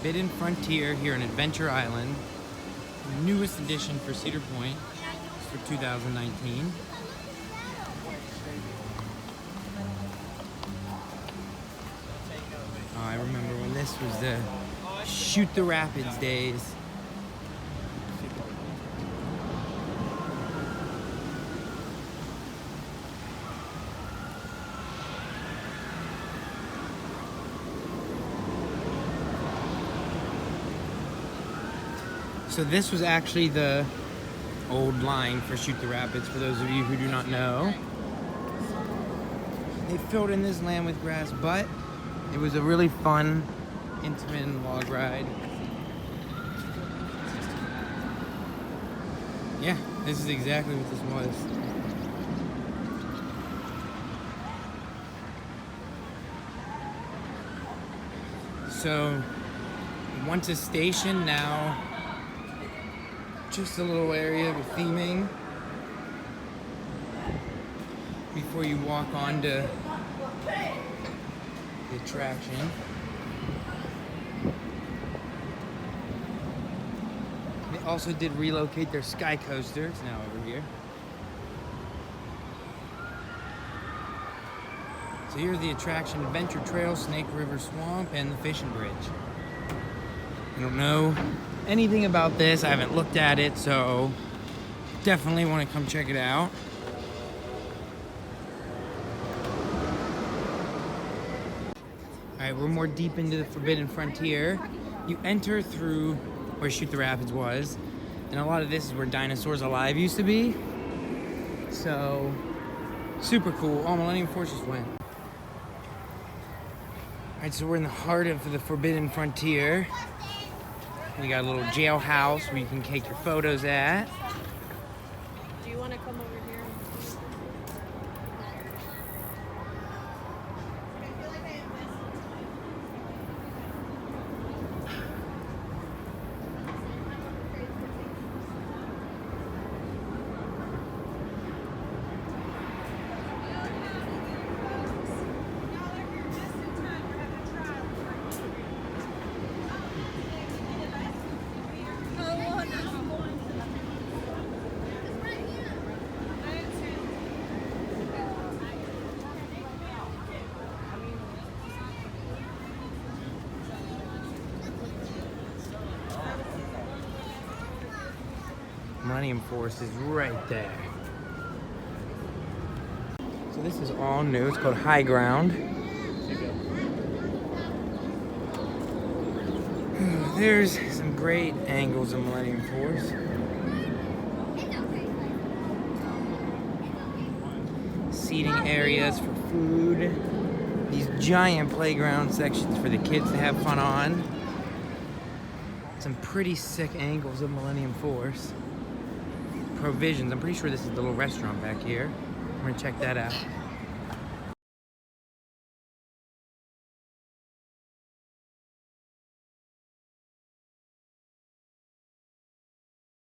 Forbidden Frontier here in Adventure Island. The newest addition for Cedar Point for 2019. Oh, I remember when this was the Shoot the Rapids days. So this was actually the old line for Shoot the Rapids, for those of you who do not know. They filled in this land with grass, but it was a really fun, intimate log ride. Yeah, this is exactly what this was. So, once a station, now just a little area with theming before you walk onto the attraction. They also did relocate their sky coaster. It's now over here. So here's the attraction: Adventure Trail, Snake River Swamp, and the Fishing Bridge. I don't know anything about this. I haven't looked at it, so definitely want to come check it out. Alright, we're more deep into the Forbidden Frontier. You enter through where Shoot the Rapids was, and a lot of this is where Dinosaurs Alive used to be. So, super cool. Oh, Millennium Force just went. Alright, so we're in the heart of the Forbidden Frontier. We got a little jailhouse where you can take your photos at. Do you want to come over here? Millennium Force is right there. So this is all new. It's called High Ground. There's some great angles of Millennium Force. Seating areas for food. These giant playground sections for the kids to have fun on. Some pretty sick angles of Millennium Force. Provisions. I'm pretty sure this is the little restaurant back here. We're gonna check that out.